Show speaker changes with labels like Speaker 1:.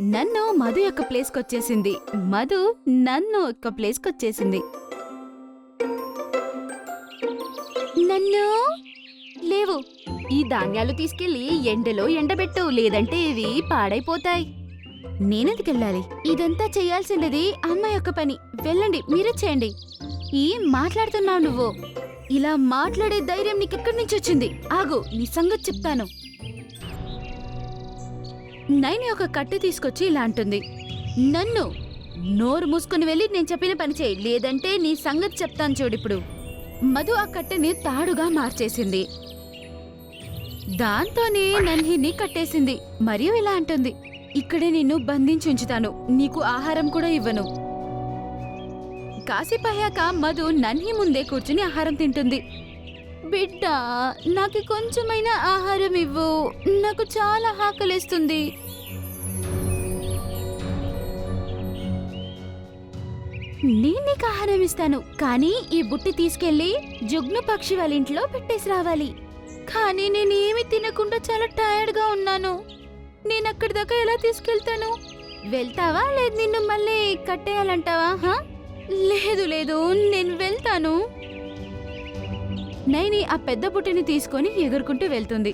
Speaker 1: నన్ను మధు యొక్క ప్లేస్కొచ్చేసింది. మధు నన్ను యొక్క ప్లేస్కొచ్చేసింది. నన్ను లేవు. ఈ ధాన్యాలు తీసుకెళ్లి ఎండలో ఎండబెట్టు, లేదంటే ఇవి పాడైపోతాయి. నేనెందుకెళ్ళాలి? ఇదంతా చెయ్యాల్సింది అమ్మ యొక్క పని. వెళ్ళండి, మీరే చేయండి. ఏం మాట్లాడుతున్నావు నువ్వు? ఇలా మాట్లాడే ధైర్యం నీకెక్కడి నుంచి వచ్చింది? ఆగు, నీ సంగతి చెప్తాను. నైని ఒక కట్టె తీసుకొచ్చి ఇలా అంటుంది, నన్ను నోరు మూసుకుని వెళ్ళి నేను చెప్పిన పని చేయి, లేదంటే నీ సంగతి చెప్తాను చూడిప్పుడు. మధు ఆ కట్టెని తాడుగా మార్చేసింది. దాంతోనే నన్హిని కట్టేసింది. మరియు ఇలా అంటుంది, ఇక్కడే నిన్ను బంధించి ఉంచుతాను, నీకు ఆహారం కూడా ఇవ్వను. కాసేపయ్యాక మధు నన్హి ముందే కూర్చుని ఆహారం తింటుంది. బిడ్డ, నాకు కొంచెమైనా ఆహారం ఇవ్వు, నాకు చాలా ఆకలేస్తుంది. నేను నీకు ఆహారం ఇస్తాను, కానీ ఈ బుట్టి తీసుకెళ్లి జుగ్ను పక్షి వాళ్ళ ఇంట్లో పెట్టేసి రావాలి. కానీ నేనేమి తినకుండా చాలా టైర్డ్గా ఉన్నాను. నేను అక్కడి దాకా ఎలా తీసుకెళ్తాను? వెళ్తావా, లేదు నిన్ను మళ్ళీ కట్టేయాలంటావా? లేదు లేదు, నేను వెళ్తాను. నైని ఆ పెద్ద బుట్టిని తీసుకొని ఎగురుకుంటూ వెళ్తుంది.